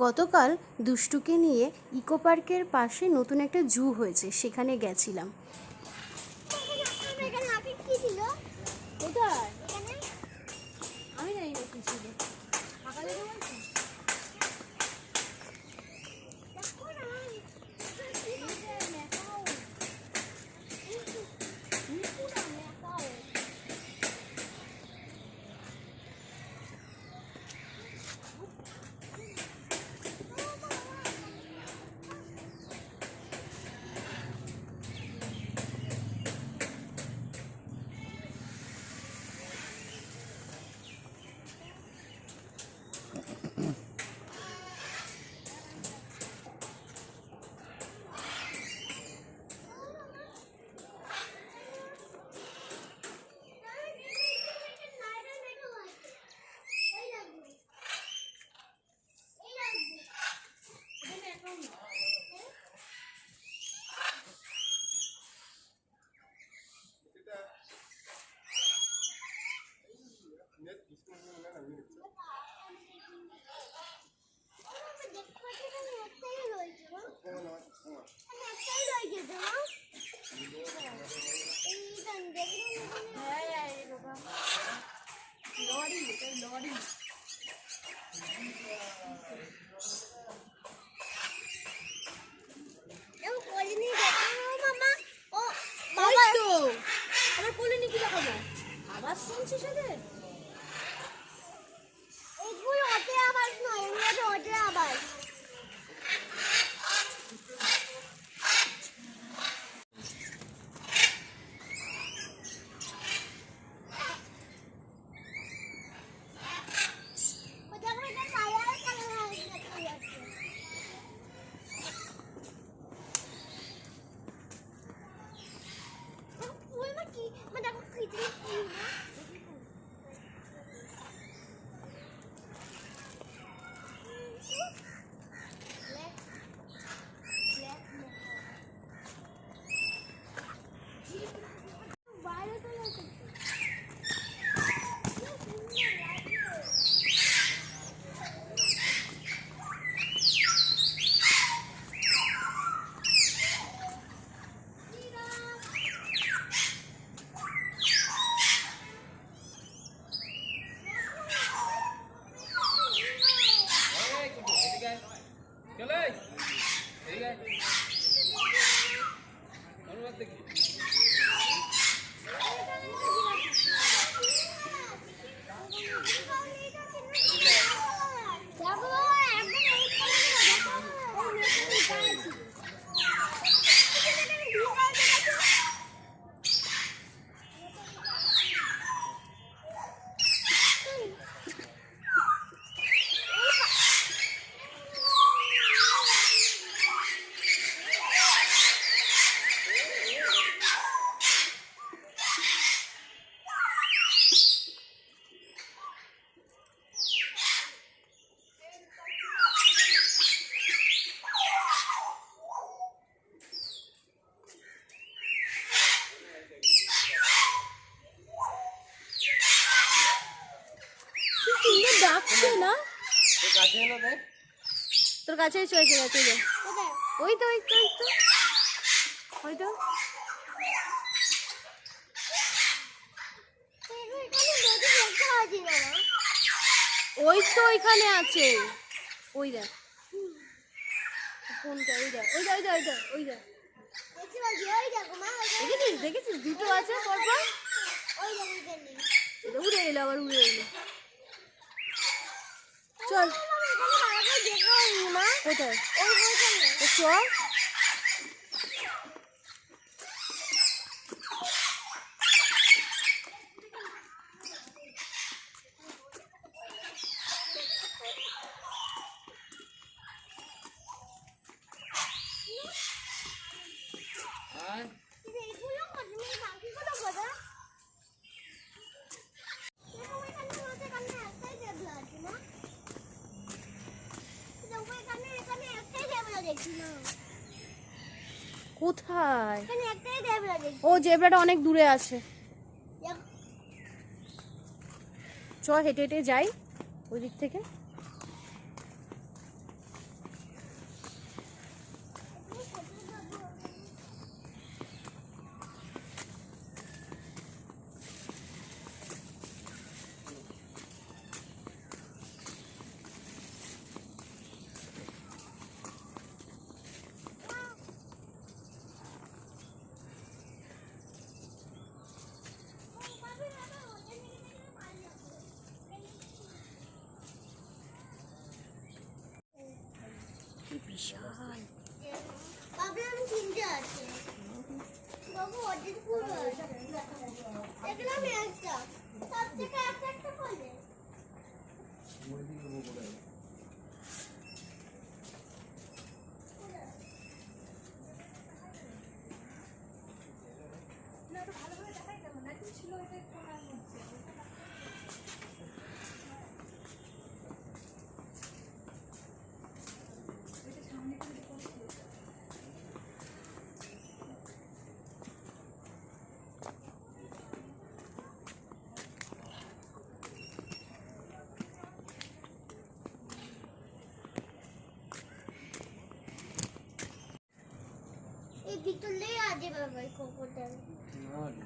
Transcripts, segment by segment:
গতকাল দুষ্টুকে নিয়ে ইকো পার্কের পাশে নতুন একটা জু হয়েছে, সেখানে গেছিলাম। আমি জানি না কি ছিল। আবার শুনছি সাথে এইগুলো ওতে আবার নয়, এগুলো ওতে আবার ডাকছে না। তোর কাছে চলে গেছে, ওই তো ওই তো ওই তো ওই তো ওইখানে আছে, ওই দেখ কোনটা, ওই দেখ ওই দেখ ওই দেখ ওই দেখ দেখেছিস দেখেছিস দুটো আছে পরপর। উড়ে এলো, আবার উড়ে এলো। চল কোথায় চল। কোথায়? ও জেব্রাটা অনেক দূরে আছে। চ হেঁটে হেঁটে যাই ওই দিক থেকে। বিশাল।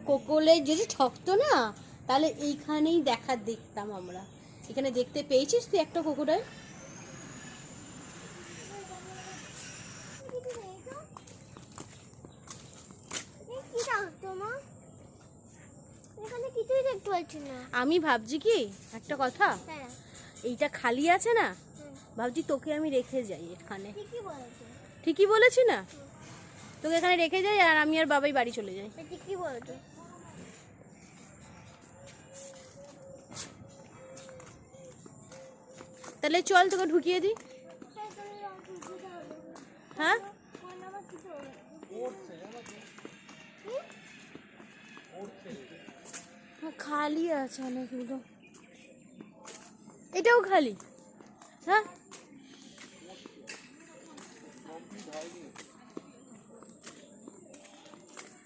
কোকোলে যদি ঠকতো না তাহলে এইখানেই দেখতাম আমরা। এখানে দেখতে পেয়েছিস তুই একটা কোকোডাইল? আমি ভাবছি কি একটা কথা, এইটা খালি আছে না, ভাবছি তোকে আমি রেখে যাই এখানে। ঠিকই বলেছি না? তোকে এখানে রেখে যাই আর আমি আর বাবাই বাড়ি চলে যাই। কি বলতো? তাহলে চল তোকে ঢুকিয়ে দিই। হ্যাঁ খালি আছে অনেকগুলো, এটাও খালি। হ্যাঁ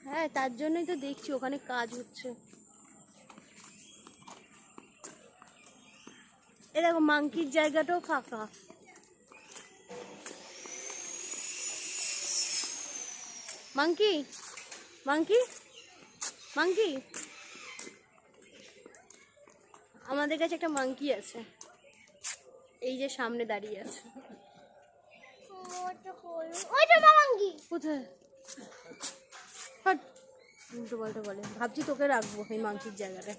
হ্যাঁ তার জন্যই তো দেখছি ওখানে কাজ হচ্ছে। এ দেখো মাংকির জায়গাটাও ফাঁকা। মাংকি মাংকি মাংকি, আমাদের কাছে একটা মাংকি আছে, এই যে সামনে দাঁড়িয়ে আছে। কোথায়? উল্টো পাল্টা বলে। ভাবছি তোকে রাখবো এই মাংকির জায়গাটা।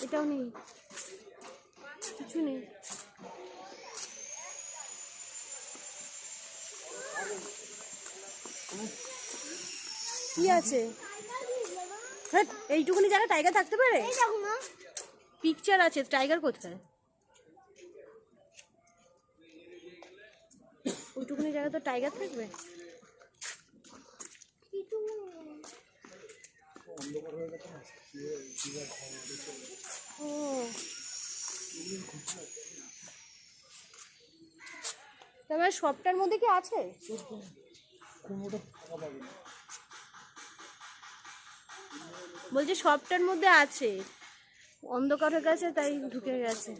এটাও নেই, কিছু নেই। কি আছে? হ্যাঁ এইটুকুনি জায়গা টাইগার থাকতে পারে? পিকচার আছে, টাইগার কোথায়? ওইটুকুনি জায়গা তো টাইগার থাকবে। ও তারপরে সবটার মধ্যে কি আছে? বলছি সবটার মধ্যে আছে, অন্ধকার হয়ে গেছে তাই ঢুকে গেছে।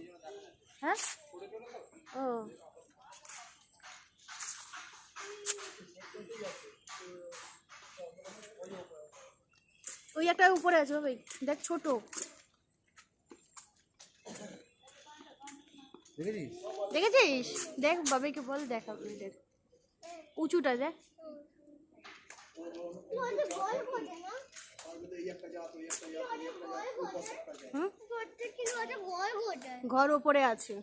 হ্যাঁ ও ওই একটা উপরে আছে ভাই, দেখ ছোট। দেখেছিস? দেখ বাবাইকে বল দেখা দেখ উঁচুটা দেখ। ঘর ওপরে আছে।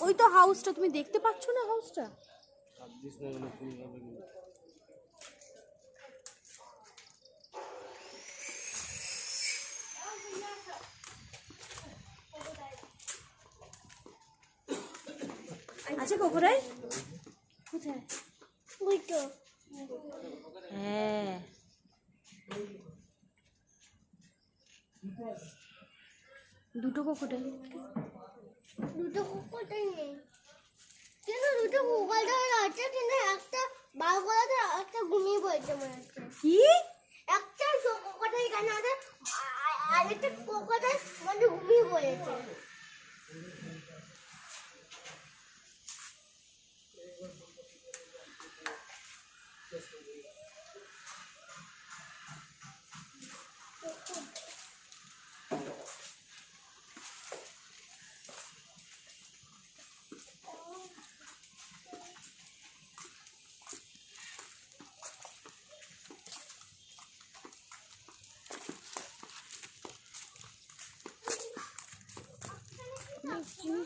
ওই তো হাউসটা তুমি দেখতে পাচ্ছ না? হাউসটা আছে কোকোডাইল কোথায়? ওই তো। হ্যাঁ দুটো কোকোডাইল। দুটো কোকোডাইল নেই কিন্তু দুটো কোকোডাইল আছে, কিন্তু একটা বার করাতে একটা ঘুমিয়ে পড়েছে মনে হচ্ছে। কি একটা কোকোডাইল কেন আছে আর একটা কোকোডাইল মানে ঘুমিয়ে পড়েছে।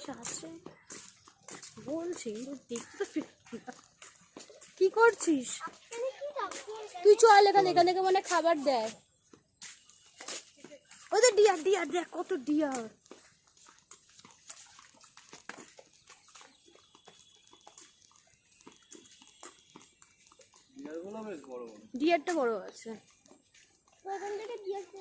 জিনিস আছে বলছি, দেখতে তো পেলাম না। কি করছিস তুই? চল এখানে, এখান থেকে মানে খাবার দেয়। ওদের ডিয়ার, ডিয়ার দেখ কত ডিয়ার। ডিয়ারটা বড় আছে। ওখান থেকে দিয়ে আসতে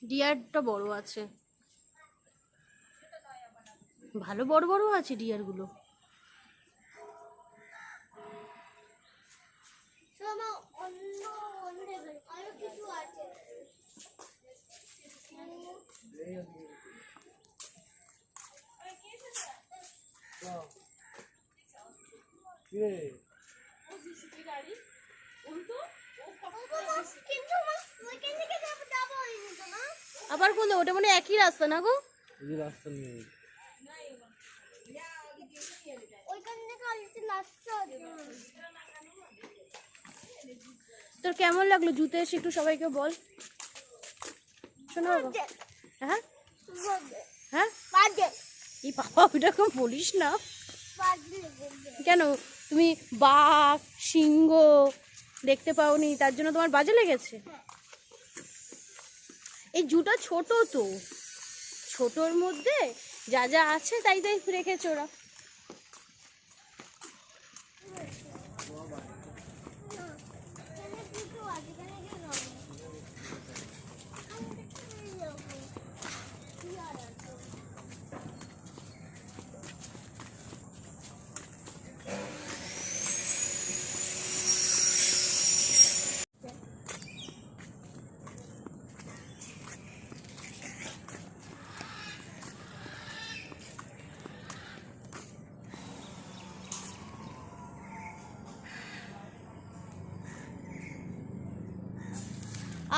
ডিয়ারটা বড় আছে, ভালো বড় বড় আছে ডিয়ার গুলো। অন্য আরো কিছু আছে। আবার কোনটা? ওটা মানে একই রাস্তা না গো? এই রাস্তা নেই। তোর কেমন লাগলো জুতে এসে একটু সবাইকে বল। শোনো বাবা। হ্যাঁ হ্যাঁ, এই বাবা ওইরকম বলিস না। কেন তুমি বাঘ সিংহ দেখতে পাওনি তার জন্য তোমার বাজে লেগেছে? এই জুটা ছোট তো, ছোটর মধ্যে যা যা আছে তাই তাই রেখেছে ওরা।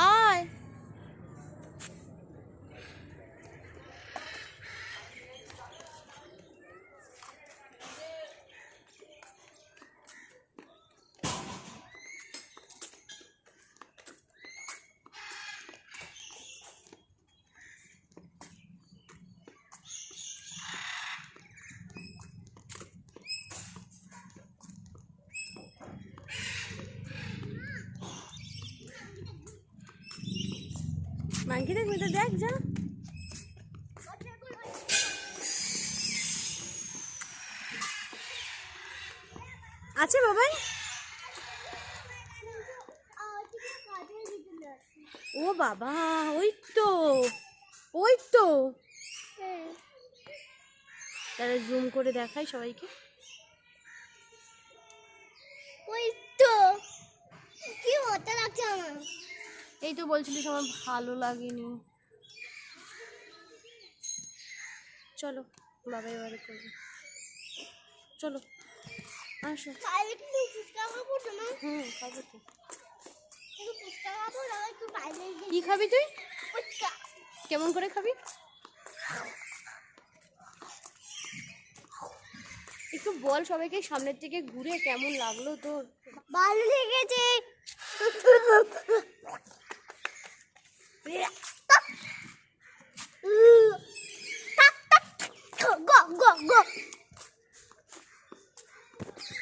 আয় মাংকি দেখ, মেয়েটা দেখ যা। আছে বাবাই? ও বাবা, ওই তো ওই তো। তাহলে জুম করে দেখাই সবাইকে। ওই তো কি হতে লাগছে আমার। এই তো বলছিলিস আমার ভালো লাগেনি। চলো বাবা এবারে করবো, চলো আসো। কাল একটু ফুচকা খাবো না? খাবো তো। একটু ফুচকা খাবো না, একটু বাইরে গিয়ে কি খাবি তুই? ফুচকা। কেমন করে খাবি? একটু বল সবাইকে সামনের থেকে ঘুরে কেমন লাগলো তোর? ভালো লেগেছে।